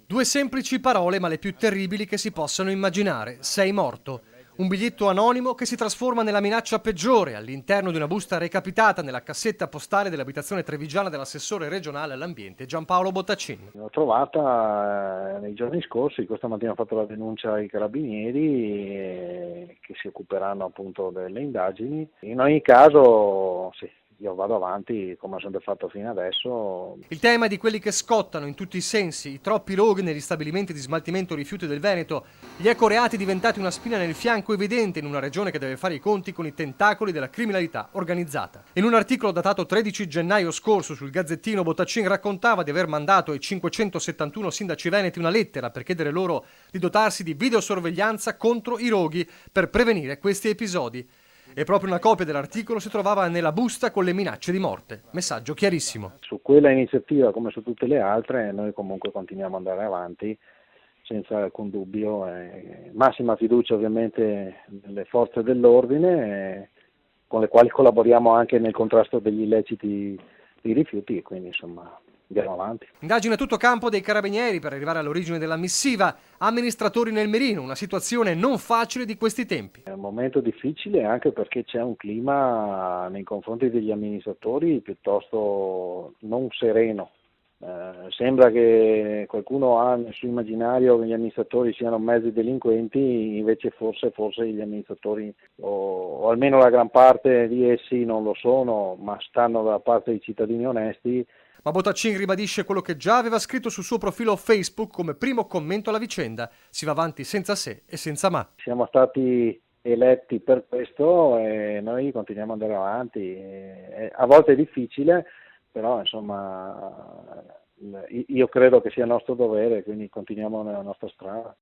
Due semplici parole, ma le più terribili che si possano immaginare. Sei morto. Un biglietto anonimo che si trasforma nella minaccia peggiore all'interno di una busta recapitata nella cassetta postale dell'abitazione trevigiana dell'assessore regionale all'ambiente Giampaolo Bottaccin. L'ho trovata nei giorni scorsi, questa mattina ho fatto la denuncia ai carabinieri che si occuperanno appunto delle indagini. In ogni caso, sì, io vado avanti come ho sempre fatto fino adesso. Il tema è di quelli che scottano in tutti i sensi, i troppi roghi negli stabilimenti di smaltimento rifiuti del Veneto, gli ecoreati diventati una spina nel fianco evidente in una regione che deve fare i conti con i tentacoli della criminalità organizzata. In un articolo datato 13 gennaio scorso sul Gazzettino, Bottaccin raccontava di aver mandato ai 571 sindaci veneti una lettera per chiedere loro di dotarsi di videosorveglianza contro i roghi per prevenire questi episodi. E proprio una copia dell'articolo si trovava nella busta con le minacce di morte. Messaggio chiarissimo. Su quella iniziativa, come su tutte le altre, noi comunque continuiamo ad andare avanti senza alcun dubbio. Massima fiducia ovviamente nelle forze dell'ordine, con le quali collaboriamo anche nel contrasto degli illeciti di rifiuti, e quindi insomma andiamo avanti. Indagine a tutto campo dei carabinieri per arrivare all'origine della missiva. Amministratori nel mirino, una situazione non facile di questi tempi. È un momento difficile anche perché c'è un clima nei confronti degli amministratori piuttosto non sereno. Sembra che qualcuno ha nel suo immaginario che gli amministratori siano mezzi delinquenti, invece forse gli amministratori, o almeno la gran parte di essi non lo sono, ma stanno dalla parte dei cittadini onesti. Ma Bottaccin ribadisce quello che già aveva scritto sul suo profilo Facebook come primo commento alla vicenda. Si va avanti senza se e senza ma. Siamo stati eletti per questo e noi continuiamo ad andare avanti. A volte è difficile, però insomma io credo che sia nostro dovere, quindi continuiamo nella nostra strada.